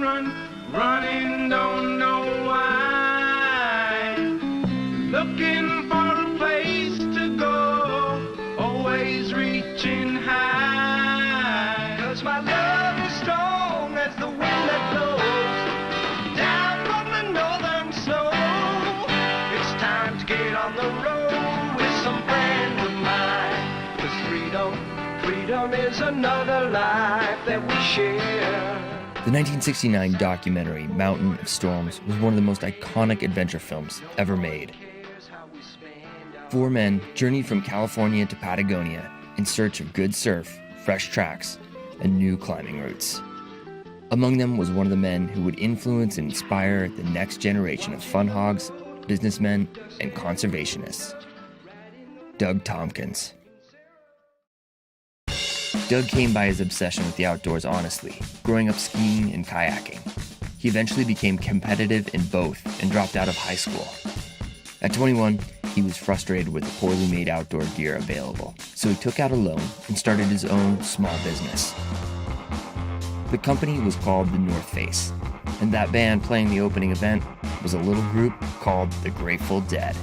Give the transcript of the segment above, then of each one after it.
running, don't know why. Looking for a place to go, always reaching high. 'Cause my love is strong as the wind that blows down from the northern snow. It's time to get on the road with some friends of mine. 'Cause freedom is another life that we share. The 1969 documentary Mountain of Storms was one of the most iconic adventure films ever made. Four men journeyed from California to Patagonia in search of good surf, fresh tracks, and new climbing routes. Among them was one of the men who would influence and inspire the next generation of fun hogs, businessmen, and conservationists. Doug Tompkins. Doug came by his obsession with the outdoors honestly, growing up skiing and kayaking. He eventually became competitive in both and dropped out of high school. At 21, he was frustrated with the poorly made outdoor gear available, so he took out a loan and started his own small business. The company was called the North Face, and that band playing the opening event was a little group called the Grateful Dead.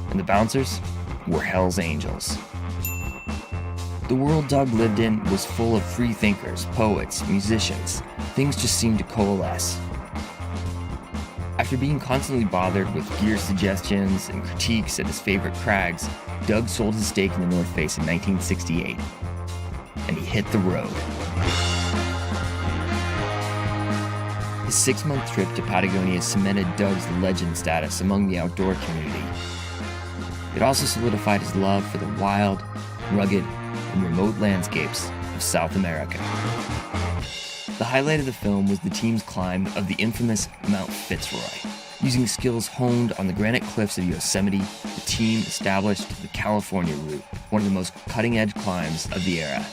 And the bouncers were Hell's Angels. The world Doug lived in was full of free thinkers, poets, musicians. Things just seemed to coalesce. After being constantly bothered with gear suggestions and critiques at his favorite crags, Doug sold his stake in the North Face in 1968, and he hit the road. His 6-month trip to Patagonia cemented Doug's legend status among the outdoor community. It also solidified his love for the wild, rugged, and remote landscapes of South America. The highlight of the film was the team's climb of the infamous Mount Fitzroy. Using skills honed on the granite cliffs of Yosemite, the team established the California route, one of the most cutting-edge climbs of the era.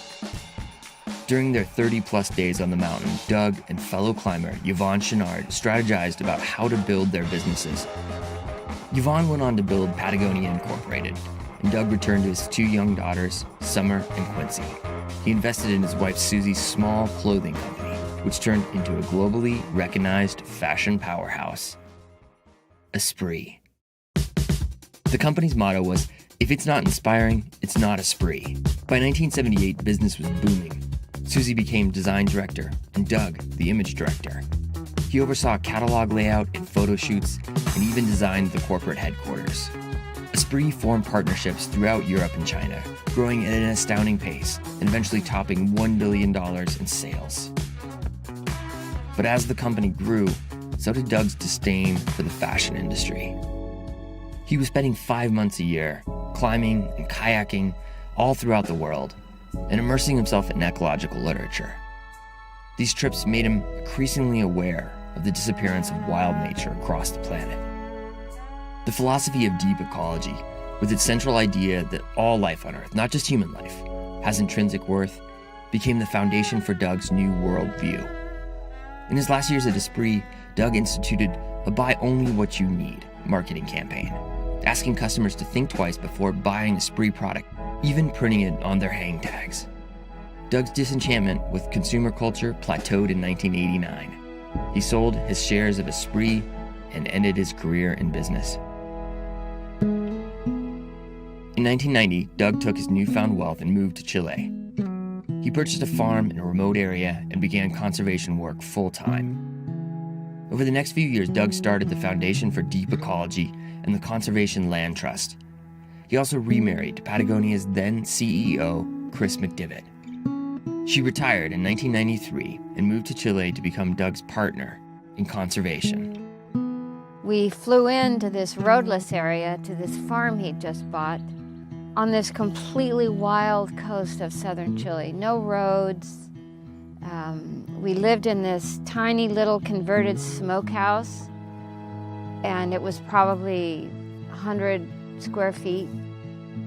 During their 30-plus days on the mountain, Doug and fellow climber Yvonne Chenard strategized about how to build their businesses. Yvonne went on to build Patagonia Incorporated, and Doug returned to his 2 young daughters, Summer and Quincy. He invested in his wife Susie's small clothing company, which turned into a globally recognized fashion powerhouse, Esprit. The company's motto was, "If it's not inspiring, it's not Esprit." By 1978, business was booming. Susie became design director, and Doug, the image director. He oversaw catalog layout and photo shoots, and even designed the corporate headquarters. Esprit formed partnerships throughout Europe and China, growing at an astounding pace and eventually topping $1 billion in sales. But as the company grew, so did Doug's disdain for the fashion industry. He was spending 5 months a year, climbing and kayaking all throughout the world, and immersing himself in ecological literature. These trips made him increasingly aware of the disappearance of wild nature across the planet. The philosophy of deep ecology, with its central idea that all life on Earth, not just human life, has intrinsic worth, became the foundation for Doug's new worldview. In his last years at Esprit, Doug instituted a buy only what you need marketing campaign, asking customers to think twice before buying a Esprit product, even printing it on their hang tags. Doug's disenchantment with consumer culture plateaued in 1989. He sold his shares of Esprit and ended his career in business. In 1990, Doug took his newfound wealth and moved to Chile. He purchased a farm in a remote area and began conservation work full-time. Over the next few years, Doug started the Foundation for Deep Ecology and the Conservation Land Trust. He also remarried to Patagonia's then CEO, Kristine McDivitt. She retired in 1993 and moved to Chile to become Doug's partner in conservation. We flew into this roadless area to this farm he'd just bought on this completely wild coast of southern Chile. No roads. We lived in this tiny little converted smokehouse, and it was probably 100 square feet.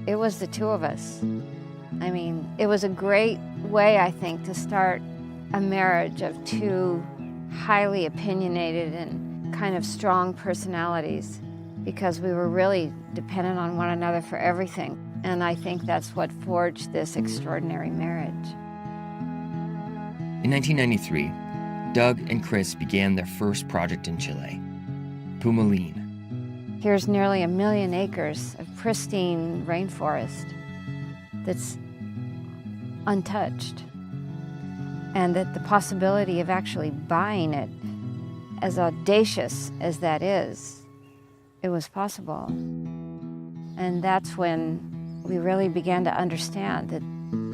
It was the two of us. I mean, it was a great way, I think, to start a marriage of two highly opinionated and kind of strong personalities, because we were really dependent on one another for everything. And I think that's what forged this extraordinary marriage. In 1993, Doug and Chris began their first project in Chile, Pumalín. Here's nearly 1 million acres of pristine rainforest that's untouched, and that the possibility of actually buying it, as audacious as that is, it was possible. And that's when we really began to understand that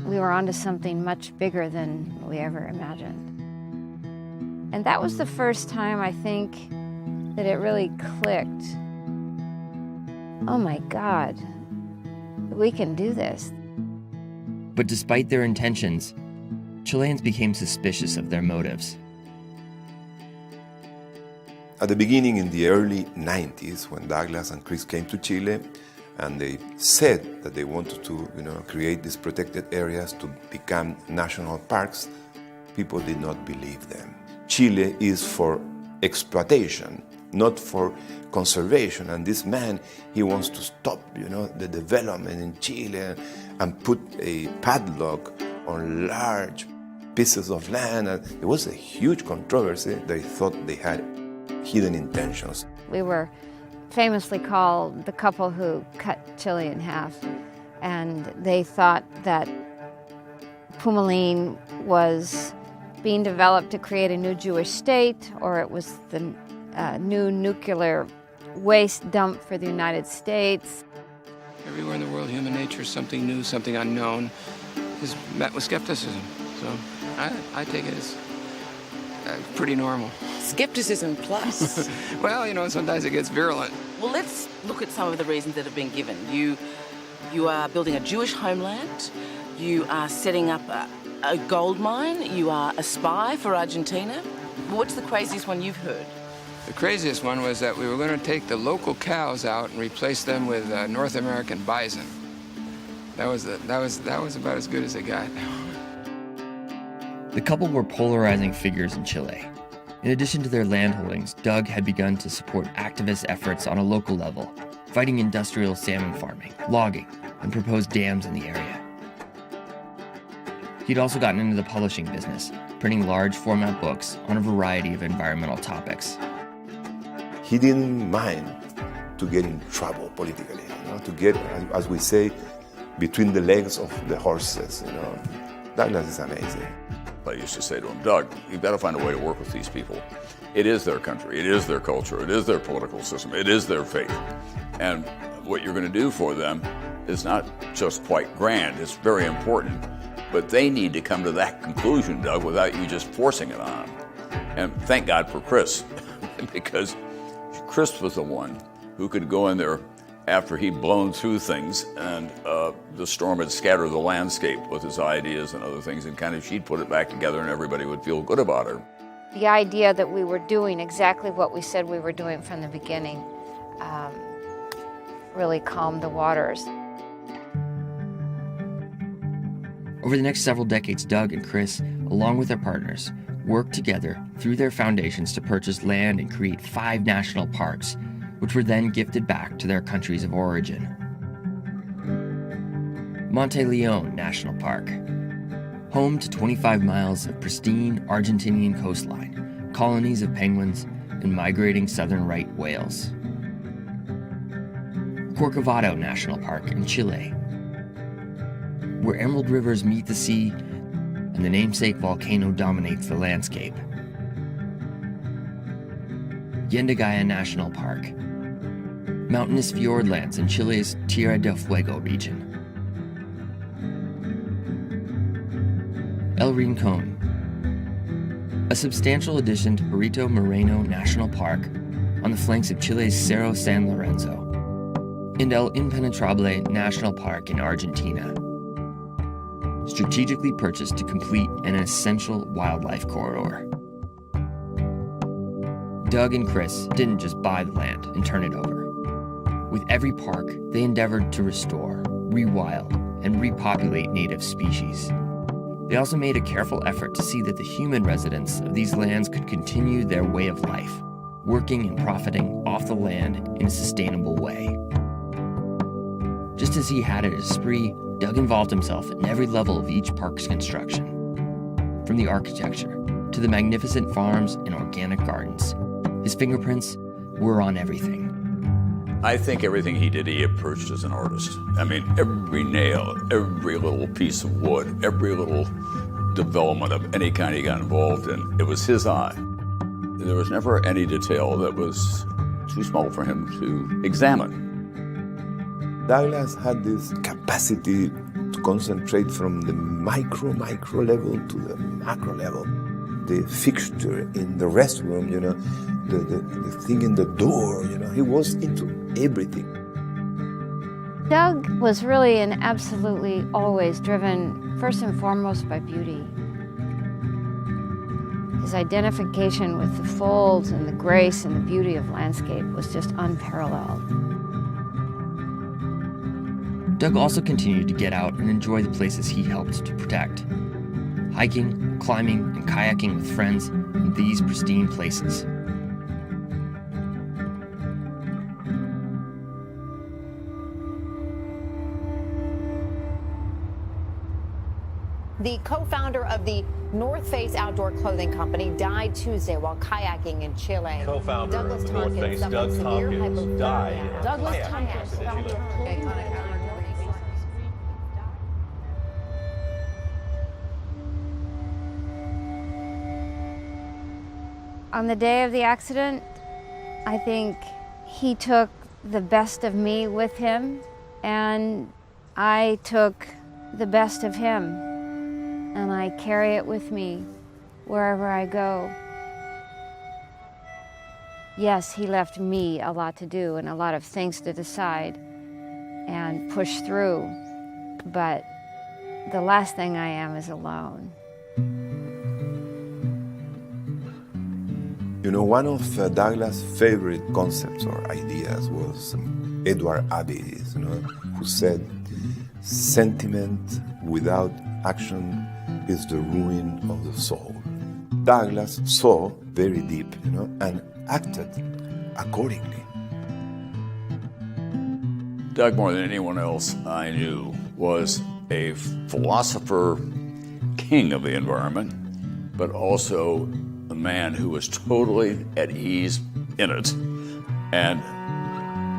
we were onto something much bigger than we ever imagined. And that was the first time, I think, that it really clicked. Oh my God, we can do this. But despite their intentions, Chileans became suspicious of their motives. At the beginning, in the early 90s, when Douglas and Chris came to Chile, and they said that they wanted to, create these protected areas to become national parks, people did not believe them. Chile is for exploitation, not for conservation. And this man, he wants to stop, the development in Chile and put a padlock on large pieces of land. And it was a huge controversy. They thought they had hidden intentions. We were famously called the couple who cut Chile in half. And they thought that Pumalín was being developed to create a new Jewish state, or it was the new nuclear waste dump for the United States. Everywhere in the world, human nature is something new, something unknown, is met with skepticism. So I take it as pretty normal. Skepticism plus. Well, sometimes it gets virulent. Well, let's look at some of the reasons that have been given. You are building a Jewish homeland. You are setting up a gold mine. You are a spy for Argentina. What's the craziest one you've heard? The craziest one was that we were going to take the local cows out and replace them with North American bison. That was about as good as it got. The couple were polarizing figures in Chile. In addition to their landholdings, Doug had begun to support activist efforts on a local level, fighting industrial salmon farming, logging, and proposed dams in the area. He'd also gotten into the publishing business, printing large format books on a variety of environmental topics. He didn't mind to get in trouble politically, to get, as we say, between the legs of the horses. Douglas is amazing. I used to say to him, Doug, you've got to find a way to work with these people. It is their country, it is their culture, it is their political system, it is their faith. And what you're going to do for them is not just quite grand, it's very important. But they need to come to that conclusion, Doug, without you just forcing it on them. And thank God for Chris, because Chris was the one who could go in there after he'd blown through things and the storm had scattered the landscape with his ideas and other things, and she'd put it back together and everybody would feel good about her. The idea that we were doing exactly what we said we were doing from the beginning really calmed the waters. Over the next several decades, Doug and Chris, along with their partners, worked together through their foundations to purchase land and create 5 national parks, which were then gifted back to their countries of origin. Monte Leon National Park, home to 25 miles of pristine Argentinian coastline, colonies of penguins, and migrating southern right whales. Corcovado National Park in Chile, where emerald rivers meet the sea and the namesake volcano dominates the landscape. Yendagaya National Park, mountainous fjordlands in Chile's Tierra del Fuego region. El Rincón, a substantial addition to Perito Moreno National Park on the flanks of Chile's Cerro San Lorenzo, and El Impenetrable National Park in Argentina, strategically purchased to complete an essential wildlife corridor. Doug and Chris didn't just buy the land and turn it over. With every park, they endeavored to restore, rewild, and repopulate native species. They also made a careful effort to see that the human residents of these lands could continue their way of life, working and profiting off the land in a sustainable way. Just as he had at Esprit, Doug involved himself at every level of each park's construction, from the architecture to to the magnificent farms and organic gardens. His fingerprints were on everything. I think everything he did, he approached as an artist. I mean, every nail, every little piece of wood, every little development of any kind he got involved in, it was his eye. There was never any detail that was too small for him to examine. Douglas had this capacity to concentrate from the micro level to the macro level. The fixture in the restroom, the thing in the door, he was into everything. Doug was really and absolutely always driven first and foremost by beauty. His identification with the folds and the grace and the beauty of landscape was just unparalleled. Doug also continued to get out and enjoy the places he helped to protect. Hiking, climbing, and kayaking with friends in these pristine places. The co-founder of the North Face outdoor clothing company died Tuesday while kayaking in Chile. Co-founder of the North Face, Doug Tompkins, died in a kayaking accident. On the day of the accident, I think he took the best of me with him, and I took the best of him, and I carry it with me wherever I go. Yes, he left me a lot to do and a lot of things to decide and push through, but the last thing I am is alone. One of Douglas' favorite concepts or ideas was Edward Abbey's, who said, "Sentiment without action is the ruin of the soul." Douglas saw very deep, and acted accordingly. Doug, more than anyone else I knew, was a philosopher, king of the environment, but also a man who was totally at ease in it and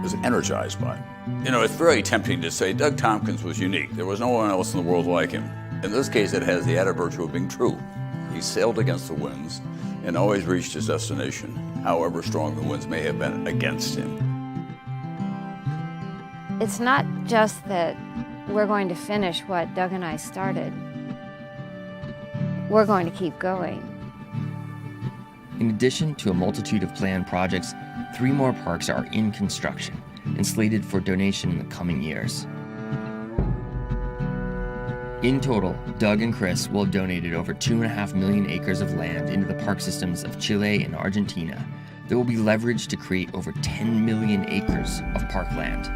was energized by it. It's very tempting to say Doug Tompkins was unique. There was no one else in the world like him. In this case, it has the added virtue of being true. He sailed against the winds and always reached his destination, however strong the winds may have been against him. It's not just that we're going to finish what Doug and I started. We're going to keep going. In addition to a multitude of planned projects, 3 more parks are in construction and slated for donation in the coming years. In total, Doug and Chris will have donated over 2.5 million acres of land into the park systems of Chile and Argentina that will be leveraged to create over 10 million acres of parkland.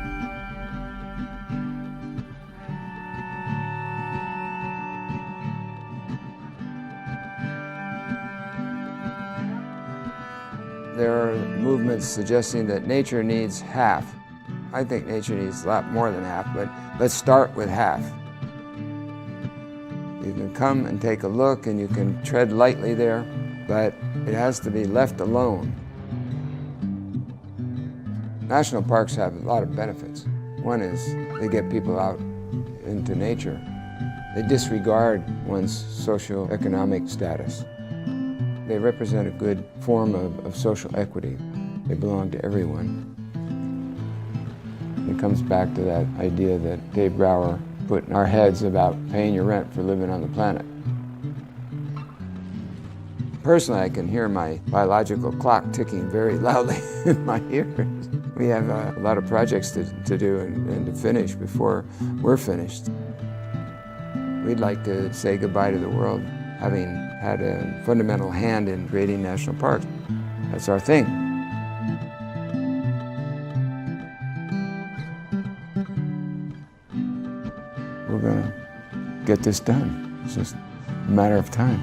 There are movements suggesting that nature needs half. I think nature needs a lot more than half, but let's start with half. You can come and take a look and you can tread lightly there, but it has to be left alone. National parks have a lot of benefits. One is they get people out into nature. They disregard one's socioeconomic status. They represent a good form of social equity. They belong to everyone. It comes back to that idea that Dave Brower put in our heads about paying your rent for living on the planet. Personally, I can hear my biological clock ticking very loudly in my ears. We have a lot of projects to do and to finish before we're finished. We'd like to say goodbye to the world, having had a fundamental hand in creating national parks. That's our thing. We're going to get this done. It's just a matter of time.